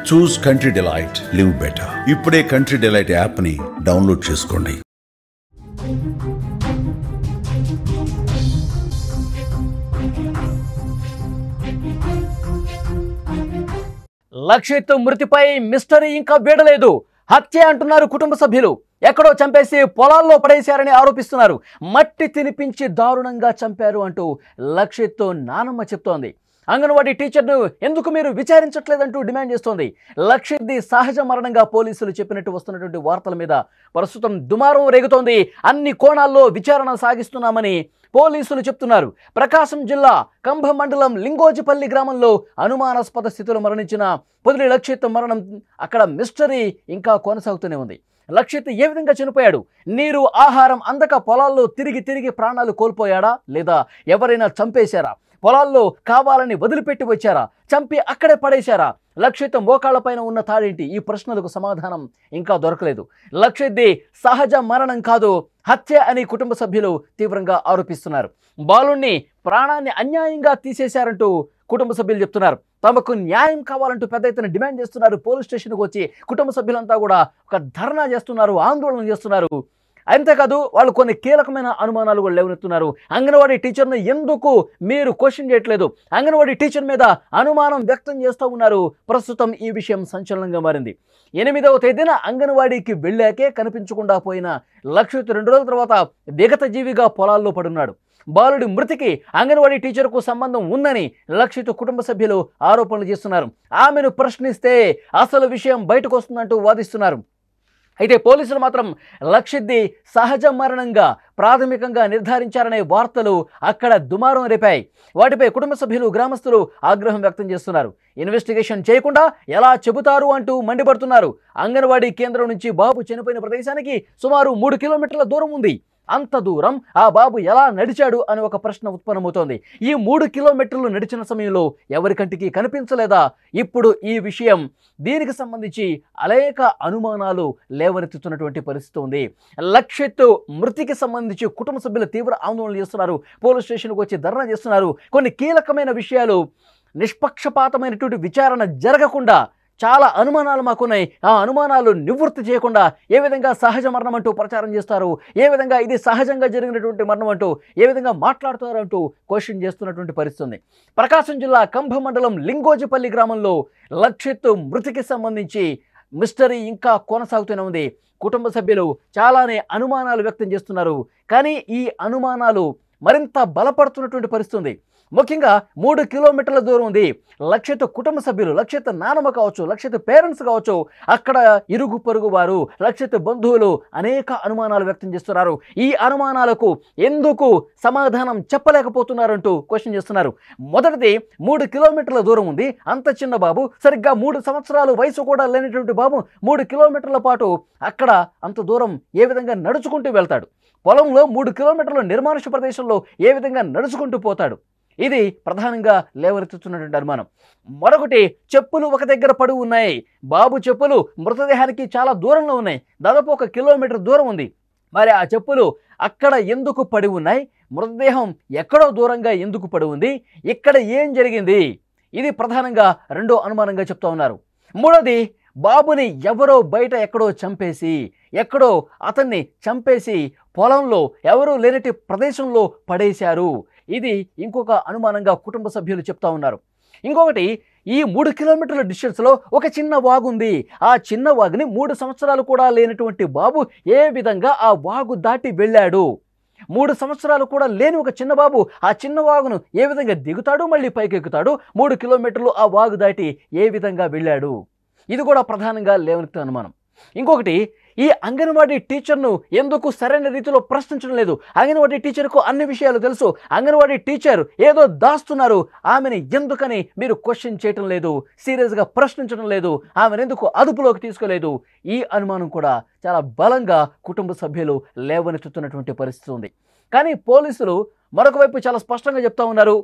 చూస్ country delight, live better. ఇప్పుడే country delight app ని download చేసుకోండి. లక్షిత్ మృతిపై మిస్టరీ ఇంకా వీడలేదు. హత్య అంటున్నారు కుటుంబ సభ్యులు. ఎక్కడో చంపేసి పొలాల్లో పడేశారని ఆరోపిస్తున్నారు. మట్టి తినిపించి దారుణంగా చంపారు అంటూ లక్షిత్ నానమ్మ చెప్తోంది. అంగన్వాడీ టీచర్ను ఎందుకు మీరు విచారించట్లేదంటూ డిమాండ్ చేస్తోంది. లక్షిత్ది సహజ మరణంగా పోలీసులు చెప్పినట్టు వస్తున్నటువంటి వార్తల మీద ప్రస్తుతం దుమారం రేగుతోంది. అన్ని కోణాల్లో విచారణ సాగిస్తున్నామని పోలీసులు చెప్తున్నారు. ప్రకాశం జిల్లా కంభ మండలం లింగోజిపల్లి గ్రామంలో అనుమానాస్పద స్థితిలో మరణించిన పొదిలి లక్షిత్ మరణం అక్కడ మిస్టరీ ఇంకా కొనసాగుతూనే ఉంది. లక్షిత్ ఏ విధంగా చనిపోయాడు? నీరు ఆహారం అందక పొలాల్లో తిరిగి ప్రాణాలు కోల్పోయాడా, లేదా ఎవరైనా చంపేశారా? పొలాల్లో కావాలని వదిలిపెట్టి వచ్చారా? చంపి అక్కడే పడేశారా? లక్షిత్ మోకాళ్లపైన ఉన్న తాడేంటి? ఈ ప్రశ్నలకు సమాధానం ఇంకా దొరకలేదు. లక్షిత్ది సహజ మరణం కాదు, హత్య అని కుటుంబ సభ్యులు తీవ్రంగా ఆరోపిస్తున్నారు. బాలుణ్ణి ప్రాణాన్ని అన్యాయంగా తీసేశారంటూ కుటుంబ సభ్యులు చెప్తున్నారు. తమకు న్యాయం కావాలంటూ పెద్ద ఎత్తున డిమాండ్ చేస్తున్నారు. పోలీస్ స్టేషన్కి వచ్చి కుటుంబ సభ్యులంతా కూడా ఒక ధర్నా చేస్తున్నారు, ఆందోళన చేస్తున్నారు. అంతేకాదు వాళ్ళు కొన్ని కీలకమైన అనుమానాలు కూడా లేవనెత్తున్నారు. అంగన్వాడీ టీచర్ను ఎందుకు మీరు క్వశ్చన్ చేయట్లేదు? అంగన్వాడీ టీచర్ మీద అనుమానం వ్యక్తం చేస్తూ ఉన్నారు. ప్రస్తుతం ఈ విషయం సంచలనంగా మారింది. 8వ తేదీన అంగన్వాడీకి వెళ్ళాకే కనిపించకుండా పోయిన లక్షిత్ 2 రోజుల తర్వాత విగత జీవిగా పొలాల్లో పడున్నాడు. బాలుడి మృతికి అంగన్వాడీ టీచర్కు సంబంధం ఉందని లక్షిత్ కుటుంబ సభ్యులు ఆరోపణలు చేస్తున్నారు. ఆమెను ప్రశ్నిస్తే అసలు విషయం బయటకు వస్తుందంటూ వాదిస్తున్నారు. అయితే పోలీసులు మాత్రం లక్షిత్ది సహజ మరణంగా ప్రాథమికంగా నిర్ధారించారనే వార్తలు అక్కడ దుమారం రేపాయి. వాటిపై కుటుంబ సభ్యులు, గ్రామస్తులు ఆగ్రహం వ్యక్తం చేస్తున్నారు. ఇన్వెస్టిగేషన్ చేయకుండా ఎలా చెబుతారు అంటూ మండిపడుతున్నారు. అంగన్వాడీ కేంద్రం నుంచి బాబు చనిపోయిన ప్రదేశానికి సుమారు 3 కిలోమీటర్ల దూరం ఉంది. అంత దూరం ఆ బాబు ఎలా నడిచాడు అని ఒక ప్రశ్న ఉత్పన్నమవుతోంది. ఈ 3 కిలోమీటర్లు నడిచిన సమయంలో ఎవరి కంటికి కనిపించలేదా? ఇప్పుడు ఈ విషయం, దీనికి సంబంధించి అనేక అనుమానాలు లేవనెత్తుతున్నటువంటి పరిస్థితి ఉంది. లక్షిత్ మృతికి సంబంధించి కుటుంబ సభ్యులు తీవ్ర ఆందోళన చేస్తున్నారు. పోలీస్ స్టేషన్కి వచ్చి ధర్నా చేస్తున్నారు. కొన్ని కీలకమైన విషయాలు, నిష్పక్షపాతమైనటువంటి విచారణ జరగకుండా చాలా అనుమానాలు మాకున్నాయి. ఆ అనుమానాలు నివృత్తి చేయకుండా ఏ విధంగా సహజ మరణం అంటూ ప్రచారం చేస్తారు, ఏ విధంగా ఇది సహజంగా జరిగినటువంటి మరణం అంటూ ఏ విధంగా మాట్లాడుతారు అంటూ క్వశ్చన్ చేస్తున్నటువంటి పరిస్థితి ఉంది. ప్రకాశం జిల్లా కంభ మండలం లింగోజిపల్లి గ్రామంలో లక్షిత్ మృతికి సంబంధించి మిస్టరీ ఇంకా కొనసాగుతూనే ఉంది. కుటుంబ సభ్యులు చాలానే అనుమానాలు వ్యక్తం చేస్తున్నారు. కానీ ఈ అనుమానాలు మరింత బలపడుతున్నటువంటి పరిస్థితి ఉంది. ముఖ్యంగా 3 కిలోమీటర్ల దూరం ఉంది. లక్షిత్ కుటుంబ సభ్యులు, లక్షిత్ నానమ్మ కావచ్చు, లక్షిత్ పేరెంట్స్ కావచ్చు, అక్కడ ఇరుగు పొరుగు వారు, లక్షిత్ బంధువులు అనేక అనుమానాలు వ్యక్తం చేస్తున్నారు. ఈ అనుమానాలకు ఎందుకు సమాధానం చెప్పలేకపోతున్నారంటూ క్వశ్చన్ చేస్తున్నారు. మొదటిది, 3 కిలోమీటర్ల దూరం ఉంది. అంత చిన్న బాబు, సరిగ్గా 3 సంవత్సరాలు వయసు కూడా లేనటువంటి బాబు 3 కిలోమీటర్ల పాటు అక్కడ అంత దూరం ఏ విధంగా నడుచుకుంటూ వెళ్తాడు? పొలంలో 3 కిలోమీటర్ల నిర్మానుష్య ప్రదేశంలో ఏ విధంగా నడుచుకుంటూ పోతాడు? ఇది ప్రధానంగా లేవనెత్తుతున్నటువంటి అనుమానం. మరొకటి, చెప్పులు ఒక దగ్గర పడి ఉన్నాయి. బాబు చెప్పులు మృతదేహానికి చాలా దూరంలో ఉన్నాయి. దాదాపు 1 కిలోమీటర్ దూరం ఉంది. మరి ఆ చెప్పులు అక్కడ ఎందుకు పడి ఉన్నాయి? మృతదేహం ఎక్కడో దూరంగా ఎందుకు పడి ఉంది? ఇక్కడ ఏం జరిగింది? ఇది ప్రధానంగా రెండో అనుమానంగా చెప్తా ఉన్నారు. మూడోది, బాబుని ఎవరో బయట ఎక్కడో చంపేసి, ఎక్కడో అతన్ని చంపేసి పొలంలో ఎవరూ లేనటి ప్రదేశంలో పడేశారు. ఇది ఇంకొక అనుమానంగా కుటుంబ సభ్యులు చెప్తా ఉన్నారు. ఇంకొకటి, ఈ 3 కిలోమీటర్ల డిస్టెన్స్లో ఒక చిన్న వాగు ఉంది. ఆ చిన్న వాగుని 3 సంవత్సరాలు కూడా లేనటువంటి బాబు ఏ విధంగా ఆ వాగు దాటి వెళ్ళాడు? 3 సంవత్సరాలు కూడా లేని ఒక చిన్న బాబు ఆ చిన్న వాగును ఏ విధంగా దిగుతాడు, మళ్ళీ పైకెక్కుతాడు? 3 కిలోమీటర్లు ఆ వాగు దాటి ఏ విధంగా వెళ్ళాడు? ఇది కూడా ప్రధానంగా లేవనెత్తే అనుమానం. ఇంకొకటి, ఈ అంగన్వాడీ టీచర్ను ఎందుకు సరైన రీతిలో ప్రశ్నించడం లేదు? అంగన్వాడీ టీచర్కు అన్ని విషయాలు తెలుసు. అంగన్వాడీ టీచర్ ఏదో దాస్తున్నారు. ఆమెను ఎందుకని మీరు క్వశ్చన్ చేయటం లేదు, సీరియస్గా ప్రశ్నించడం లేదు, ఆమెను ఎందుకు అదుపులోకి తీసుకోలేదు? ఈ అనుమానం కూడా చాలా బలంగా కుటుంబ సభ్యులు లేవనెత్తుతున్నటువంటి పరిస్థితి ఉంది. కానీ పోలీసులు మరొక వైపు చాలా స్పష్టంగా చెప్తా ఉన్నారు,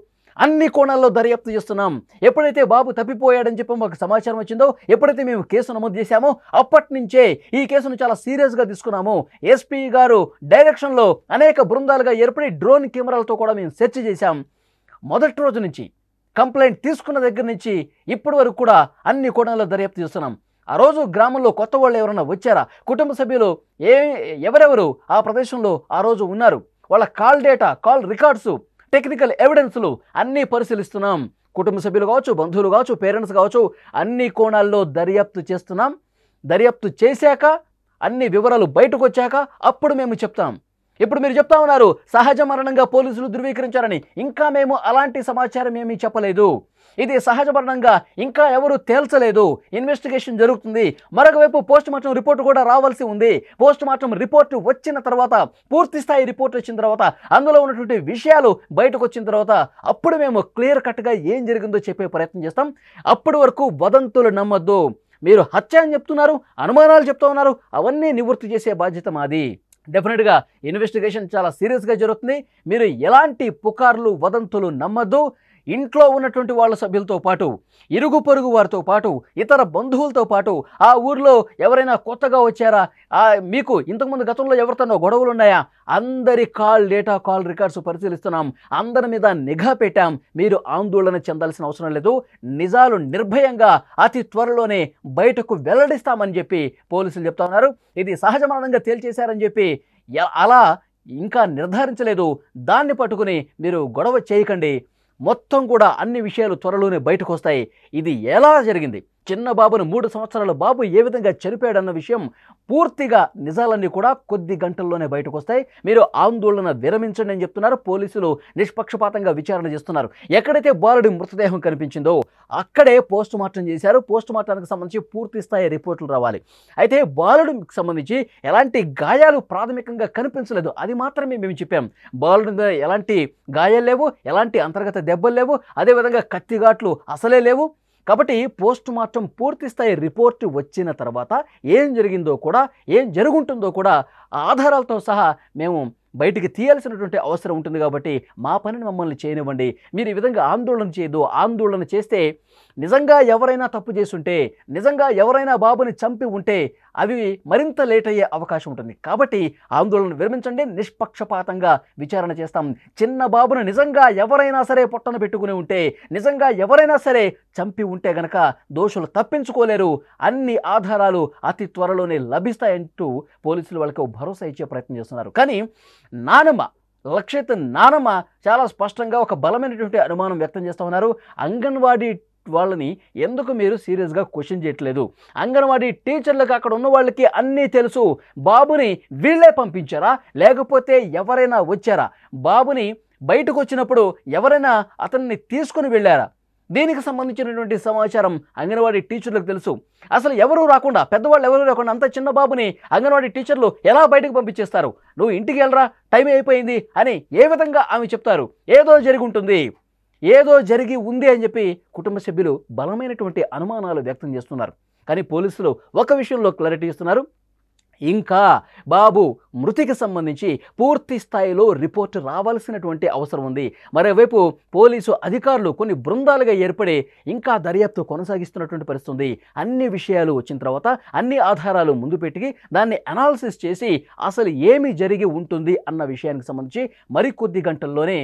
అన్ని కోణాల్లో దర్యాప్తు చేస్తున్నాం. ఎప్పుడైతే బాబు తప్పిపోయాడని చెప్పి మాకు సమాచారం వచ్చిందో, ఎప్పుడైతే మేము కేసు నమోదు చేశామో అప్పటి నుంచే ఈ కేసును చాలా సీరియస్గా తీసుకున్నాము. ఎస్పీ గారు డైరెక్షన్లో అనేక బృందాలుగా ఏర్పడి డ్రోన్ కెమెరాలతో కూడా మేము సెర్చ్ చేశాం. మొదటి రోజు నుంచి కంప్లైంట్ తీసుకున్న దగ్గర నుంచి ఇప్పటి వరకు కూడా అన్ని కోణాల్లో దర్యాప్తు చేస్తున్నాం. ఆ రోజు గ్రామంలో కొత్త వాళ్ళు ఎవరైనా వచ్చారా, కుటుంబ సభ్యులు ఎవరెవరు ఆ ప్రదేశంలో ఆ రోజు ఉన్నారు, వాళ్ళ call data, call records, technical ఎవిడెన్స్లు అన్నీ పరిశీలిస్తున్నాం. కుటుంబ సభ్యులు కావచ్చు, బంధువులు కావచ్చు, పేరెంట్స్ కావచ్చు, అన్ని కోణాల్లో దర్యాప్తు చేస్తున్నాం. దర్యాప్తు చేశాక అన్ని వివరాలు బయటకు వచ్చాక అప్పుడు మేము చెప్తాం. ఇప్పుడు మీరు చెప్తా ఉన్నారు సహజ మరణంగా పోలీసులు ధృవీకరించారని. ఇంకా మేము అలాంటి సమాచారం ఏమీ చెప్పలేదు. ఇది సహజ మరణంగా ఇంకా ఎవరు తేల్చలేదు. ఇన్వెస్టిగేషన్ జరుగుతుంది. మరొక వైపు పోస్ట్ మార్టం రిపోర్ట్ కూడా రావాల్సి ఉంది. పోస్ట్ మార్టం రిపోర్ట్ వచ్చిన తర్వాత, పూర్తి స్థాయి రిపోర్ట్ వచ్చిన తర్వాత, అందులో ఉన్నటువంటి విషయాలు బయటకు వచ్చిన తర్వాత అప్పుడు మేము క్లియర్ కట్గా ఏం జరిగిందో చెప్పే ప్రయత్నం చేస్తాం. అప్పటి వరకు వదంతులు నమ్మొద్దు. మీరు హత్య అని చెప్తున్నారు, అనుమానాలు చెప్తూ ఉన్నారు, అవన్నీ నివృత్తి చేసే బాధ్యత మాది. డెఫినెట్గా ఇన్వెస్టిగేషన్ చాలా సీరియస్గా జరుగుతుంది. మీరు ఎలాంటి పుకార్లు, వదంతులు నమ్మద్దు. ఇంట్లో ఉన్నటువంటి వాళ్ళ సభ్యులతో పాటు, ఇరుగు పొరుగు వారితో పాటు, ఇతర బంధువులతో పాటు, ఆ ఊర్లో ఎవరైనా కొత్తగా వచ్చారా, మీకు ఇంతకుముందు గతంలో ఎవరితోనో గొడవలు ఉన్నాయా, అందరి కాల్ డేటా, కాల్ రికార్డ్స్ పరిశీలిస్తున్నాం. అందరి మీద నిఘా పెట్టాం. మీరు ఆందోళన చెందాల్సిన అవసరం లేదు. నిజాలు నిర్భయంగా అతి త్వరలోనే బయటకు వెల్లడిస్తామని చెప్పి పోలీసులు చెప్తా ఉన్నారు. ఇది సహజ మరణంగా తేల్చేశారని చెప్పి అలా ఇంకా నిర్ధారించలేదు. దాన్ని పట్టుకుని మీరు గొడవ చేయకండి. మొత్తం కూడా అన్ని విషయాలు త్వరలోనే బయటకు వస్తాయి. ఇది ఎలా జరిగింది, చిన్న బాబును 3 సంవత్సరాల బాబు ఏ విధంగా చనిపోయాడన్న విషయం పూర్తిగా నిజాలన్నీ కూడా కొద్ది గంటల్లోనే బయటకు వస్తాయి. మీరు ఆందోళన విరమించండి అని చెప్తున్నారు. పోలీసులు నిష్పక్షపాతంగా విచారణ చేస్తున్నారు. ఎక్కడైతే బాలుడి మృతదేహం కనిపించిందో అక్కడే పోస్ట్ మార్టం చేశారు. పోస్ట్ మార్టానికి సంబంధించి పూర్తి స్థాయి రిపోర్టులు రావాలి. అయితే బాలుడికి సంబంధించి ఎలాంటి గాయాలు ప్రాథమికంగా కనిపించలేదు. అది మాత్రమే మేము చెప్పాం. బాలుడి మీద ఎలాంటి గాయాలు లేవు, ఎలాంటి అంతర్గత దెబ్బలు లేవు, అదేవిధంగా కత్తిఘాట్లు అసలే లేవు. కాబట్టి పోస్ట్ మార్టం పూర్తి స్థాయి రిపోర్టు వచ్చిన తర్వాత ఏం జరిగిందో కూడా, ఏం జరుగుంటుందో కూడా ఆధారాలతో సహా మేము బయటికి తీయాల్సినటువంటి అవసరం ఉంటుంది. కాబట్టి మా పనిని మమ్మల్ని చేయనివ్వండి. మీరు ఈ విధంగా ఆందోళన చేయదు. ఆందోళన చేస్తే నిజంగా ఎవరైనా తప్పు చేసుంటే, నిజంగా ఎవరైనా బాబుని చంపి ఉంటే అవి మరింత లేట్ అయ్యే అవకాశం ఉంటుంది. కాబట్టి ఆందోళన విరమించండి. నిష్పక్షపాతంగా విచారణ చేస్తాం. చిన్న బాబును నిజంగా ఎవరైనా సరే పొట్టన పెట్టుకుని ఉంటే, నిజంగా ఎవరైనా సరే చంపి ఉంటే గనక దోషులు తప్పించుకోలేరు. అన్ని ఆధారాలు అతి త్వరలోనే లభిస్తాయంటూ పోలీసులు వాళ్ళకి భరోసా ఇచ్చే ప్రయత్నం చేస్తున్నారు. కానీ లక్షిత్ నానమ్మ చాలా స్పష్టంగా ఒక బలమైనటువంటి అనుమానం వ్యక్తం చేస్తూ ఉన్నారు. అంగన్వాడీ వాళ్ళని ఎందుకు మీరు సీరియస్గా క్వశ్చన్ చేయట్లేదు? అంగన్వాడీ టీచర్లకు అక్కడ ఉన్న వాళ్ళకి అన్నీ తెలుసు. బాబుని వీళ్ళే పంపించారా, లేకపోతే ఎవరైనా వచ్చారా? బాబుని బయటకు వచ్చినప్పుడు ఎవరైనా అతన్ని తీసుకుని వెళ్ళారా? దీనికి సంబంధించినటువంటి సమాచారం అంగన్వాడీ టీచర్లకు తెలుసు. అసలు ఎవరూ రాకుండా, పెద్దవాళ్ళు ఎవరూ రాకుండా అంత చిన్న బాబుని అంగన్వాడీ టీచర్లు ఎలా బయటకు పంపించేస్తారు? నువ్వు ఇంటికి వెళ్ళరా, టైం అయిపోయింది అని ఏ విధంగా ఆమె చెప్తారు? ఏదో జరిగి ఉంటుంది, ఏదో జరిగి ఉంది అని చెప్పి కుటుంబ సభ్యులు బలమైనటువంటి అనుమానాలు వ్యక్తం చేస్తున్నారు. కానీ పోలీసులు ఒక విషయంలో క్లారిటీ ఇస్తున్నారు. ఇంకా బాబు మృతికి సంబంధించి పూర్తి స్థాయిలో రిపోర్టు రావాల్సినటువంటి అవసరం ఉంది. మరోవైపు పోలీసు అధికారులు కొన్ని బృందాలుగా ఏర్పడి ఇంకా దర్యాప్తు కొనసాగిస్తున్నటువంటి పరిస్థితి ఉంది. అన్ని విషయాలు వచ్చిన తర్వాత అన్ని ఆధారాలు ముందు పెట్టి దాన్ని అనాలిసిస్ చేసి అసలు ఏమి జరిగి ఉంటుంది అన్న విషయానికి సంబంధించి మరికొద్ది గంటల్లోనే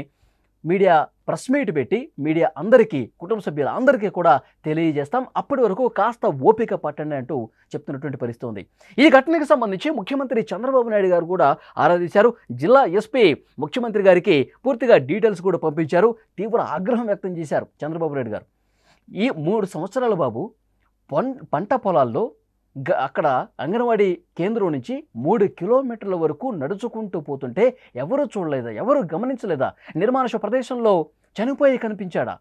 మీడియా ప్రెస్ మీట్ పెట్టి మీడియా అందరికీ, కుటుంబ సభ్యుల అందరికీ కూడా తెలియజేస్తాం. అప్పటి వరకు కాస్త ఓపిక పట్టండి అంటూ చెప్తున్నటువంటి పరిస్థితి ఉంది. ఈ ఘటనకు సంబంధించి ముఖ్యమంత్రి చంద్రబాబు నాయుడు గారు కూడా ఆరాధించారు. జిల్లా ఎస్పీ ముఖ్యమంత్రి గారికి పూర్తిగా డీటెయిల్స్ కూడా పంపించారు. తీవ్ర ఆగ్రహం వ్యక్తం చేశారు చంద్రబాబు నాయుడు గారు. ఈ 3 సంవత్సరాల బాబు పంట పొలాల్లో అక్కడ అంగన్వాడీ కేంద్రం నుంచి 3 కిలోమీటర్ల వరకు నడుచుకుంటూ పోతుంటే ఎవరు చూడలేదా, ఎవరు గమనించలేదా? నిర్మానుష్య ప్రదేశంలో చనిపోయి కనిపించాడా?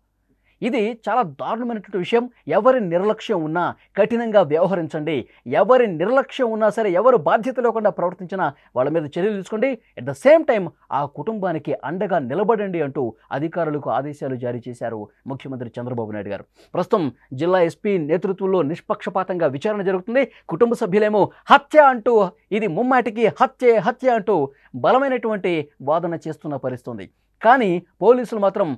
ఇది చాలా దారుణమైనటువంటి విషయం. ఎవరి నిర్లక్ష్యం ఉన్నా కఠినంగా వ్యవహరించండి. ఎవరి నిర్లక్ష్యం ఉన్నా సరే, ఎవరు బాధ్యత లేకుండా ప్రవర్తించినా వాళ్ళ మీద చర్యలు తీసుకోండి. అట్ ద సేమ్ టైం ఆ కుటుంబానికి అండగా నిలబడండి అంటూ అధికారులకు ఆదేశాలు జారీ చేశారు ముఖ్యమంత్రి చంద్రబాబు నాయుడు గారు. ప్రస్తుతం జిల్లా ఎస్పీ నేతృత్వంలో నిష్పక్షపాతంగా విచారణ జరుగుతుంది. కుటుంబ సభ్యులేమో హత్య అంటూ, ఇది ముమ్మాటికి హత్య అంటూ బలమైనటువంటి వాదన చేస్తున్న పరిస్థితి. కానీ పోలీసులు మాత్రం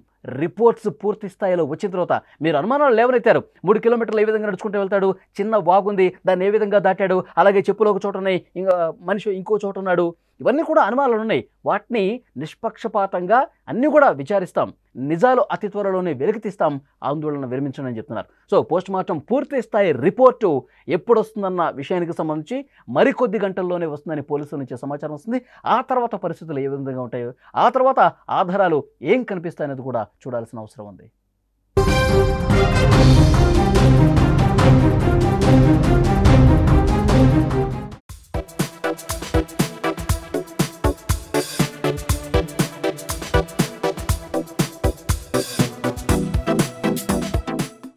రిపోర్ట్స్ పూర్తి స్థాయిలో వచ్చిన తర్వాత మీరు అనుమానాలు లేవనెత్తారు. 3 కిలోమీటర్లు ఏ విధంగా నడుచుకుంటూ వెళ్తాడు, చిన్న వాగుంది, దాన్ని ఏ విధంగా దాటాడు, అలాగే చెప్పులు ఒక చోట ఉన్నాయి, ఇంకా మనిషి ఇంకో చోట ఉన్నాడు, ఇవన్నీ కూడా అనుమానాలు ఉన్నాయి. వాటిని నిష్పక్షపాతంగా అన్నీ కూడా విచారిస్తాం, నిజాలు అతి త్వరలోనే వెలికితీస్తాం, ఆందోళన విరమించండి అని చెప్తున్నారు. సో పోస్ట్మార్టం పూర్తి స్థాయి రిపోర్టు ఎప్పుడు వస్తుందన్న విషయానికి సంబంధించి మరికొద్ది గంటల్లోనే వస్తుందని పోలీసుల నుంచి సమాచారం వస్తుంది. ఆ తర్వాత పరిస్థితులు ఏ విధంగా ఉంటాయో, ఆ తర్వాత ఆధారాలు ఏం కనిపిస్తాయనేది కూడా చూడాల్సిన అవసరం ఉంది.